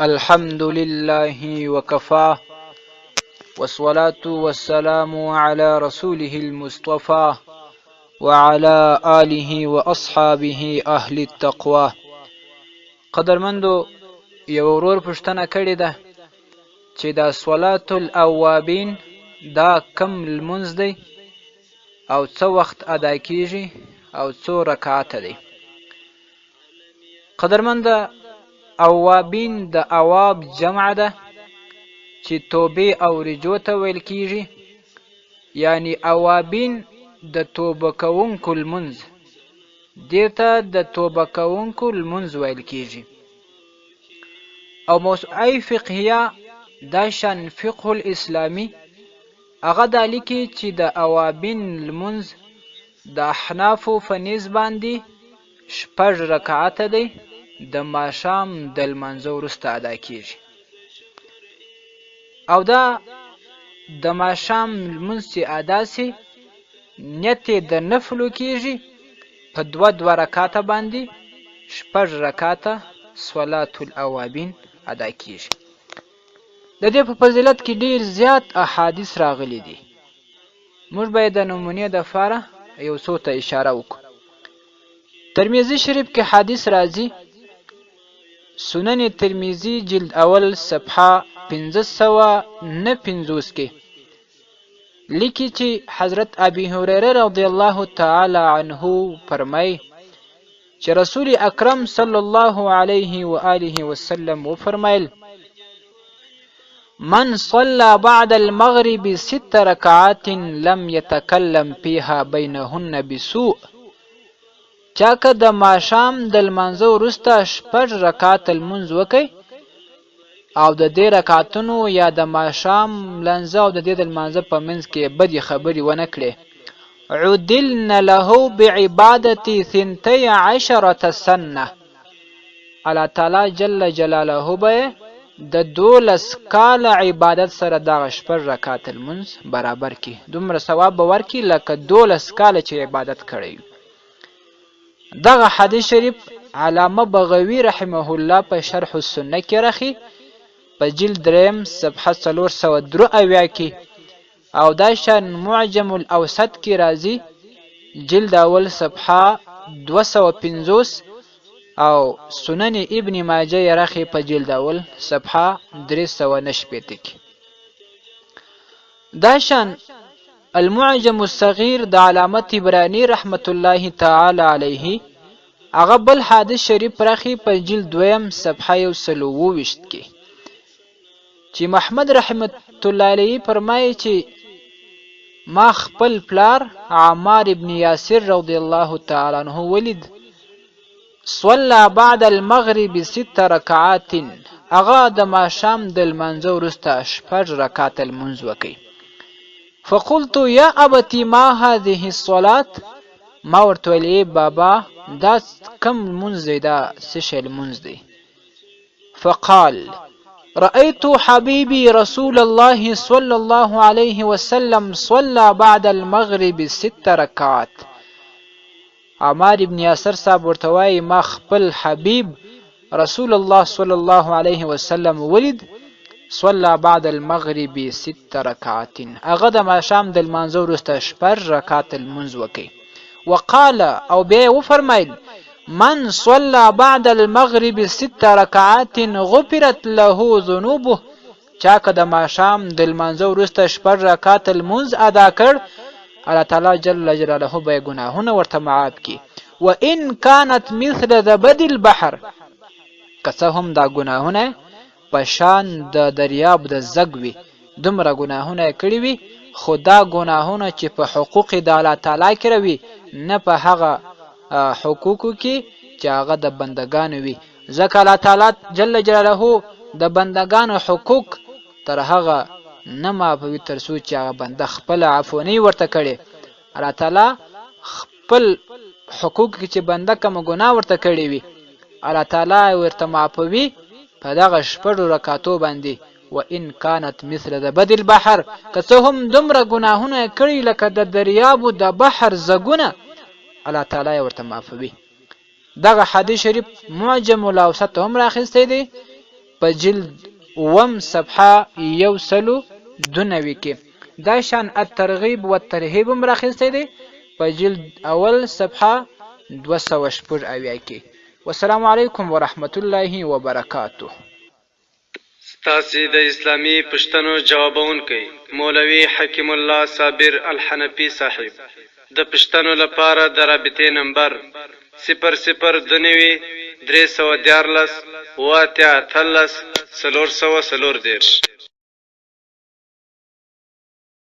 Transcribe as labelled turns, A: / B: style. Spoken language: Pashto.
A: الحمد لله وكفى والصلاة والسلام على رسوله المصطفى وعلى آله وأصحابه أهل التقوى. قدرمندو یو ورور پوښتنه کړې ده چې دا صلاة الاوابین دا کم لمونځ دی او څه وخت ادا کیږي او څو رکعاته دی؟ قدرمنده، اوابین د اواب جمع ده چې توبې او رجوع ته ویل کیږي، یعنی اوابین د توبه کوونکو لمونځ، دې ته د توبه کوونکو لمونځ ویل کیږي. او موسوعه فقهیه دا شان فقه الاسلامي هغه دا لیکي چې د اوابین لمونځ د احنافو په نسبت باندې 6 رکعاته دی، د ماښام د لمانځه وروسته ادا کیږي. او دا د ماښام لمونځ چې ادا سي نیت د نفلو کیږي، په 2 رکعاته باندې 6 رکعاته صلاة الاوابین ادا کیږي. د دې په فضیلت کې ډیر زیات احادیث راغلي دي. موږ باید د نمونې دپاره یو څو ته اشاره وکړو. ترمذي شریف کې حدیث راځي، سنن ترمذي جلد اول صفحه 559 کې لیکي چې حضرت ابي هريره رضی الله تعالی عنه فرمایي چې رسول اکرم صلی الله علیه و آله وسلم وفرمایل: من صلى بعد المغرب 6 ركعات لم يتكلم فيها بينهن بسوء. چا که د ماښام د لمانځه وروسته 6 رکعات لمونځ وکړي او د دې رکعتونو یا د ماښام لمانځه او د دې د لمانځه په منځ کې بدې خبرې ونه کړي، عدلن له بعبادة 12 سنة. الله تعالی جل جلاله به د 12 کال عبادت سره دغه 6 رکعات لمونځ برابر کی، دومره ثواب به ورکي لکه 12 کال چې عبادت کړی. دغه حدیث شریف علامه بغوی رحمه الله په شرح السنه کې راخي په جلد 3 صفحه 403 کې، او دا شان معجم الاوسط کې راځي جلد اول صفحه 250، او سنن ابن ماجه یې راخي په جلد اول صفحه 390 کې. دا شان المعجم الصغیر د علامه طبرانی رحمت الله تعالی علیه هغه بل حدیث شریف راخي په جلد 2 صفحه 120 کې چې محمد رحمت الله علیه فرمایي چې ما خپل پلار عمار ابن یاسر رضی الله تعالی عنه ولید، صلى بعد المغرب 6 ركعات، هغه د ماښام د لمانځه وروسته 6 رکعات لمونځ وکړي. فقلت یا ابتی ما هذه الصلاة، ما ورته ویل بابا دا کم لمونځ دی، دا څه شی لمونځ دی؟ فقال رأيت حبيبي رسول الله صلى الله عليه وسلم صلى بعد المغرب 6 ركعات. عمار ابن یاسر صاحب ورته وایي ما خپل حبیب رسول الله صلی الله علیه وسلم ولید، صلى بعد المغرب 6 ركعات، هغه د ماښام د لمانځه وروسته 6 رکعات لمونځ وکړي. وقال، او بیا وفرمایل: من صلى بعد المغرب 6 ركعات غفرت له ذنوبه. چا که د ماښام د لمانځه وروسته 6 رکعات لمونځ ادا کړ، الله تعالی جل جلاله به ګناهونه ورته معاف کی. وان كانت مثل زبد البحر، که څه هم دا ګناهونه په شان د دریاب د زګ وي، دومره ګناهونه کړي وي، خو دا ګناهونه چې په حقوق د الله تعالی کې وي، نه په هغه حقوقو کې چې هغه د بندگانو وي. ځکه الله تعالی جل جلاله د بندگانو حقوق تر هغه نه معافوي تر څو چې هغه بنده خپل عفو نه ورته کړي. الله تعالی خپل حقوق کې چې بنده کوم ګناه ورته کړي وي، الله تعالی ورته معافوي په دغه 6 رکعاتو باندې. وان كانت مثل زبد البحر، که څه هم دومره ګناهونه کړي لکه د دریاب او د بحر زګونه، الله تعالی ورته معافوي. دغه حدیث شریف معجم الاوسط هم راخیستی دی په جلد اوم صفحه 192 کې. دا شان الترغیب و الترهیب هم راخیستی دی په جلد اول صفحه 280 کې. والسلام علیکم ورحمت الله وبرکاته.
B: ستاسې د اسلامي پوښتنو جوابونکی مولوي حکیم الله صابر الحنفي صاحب. د پوښتنو لپاره د رابطې نمبر 0029 314 88 440.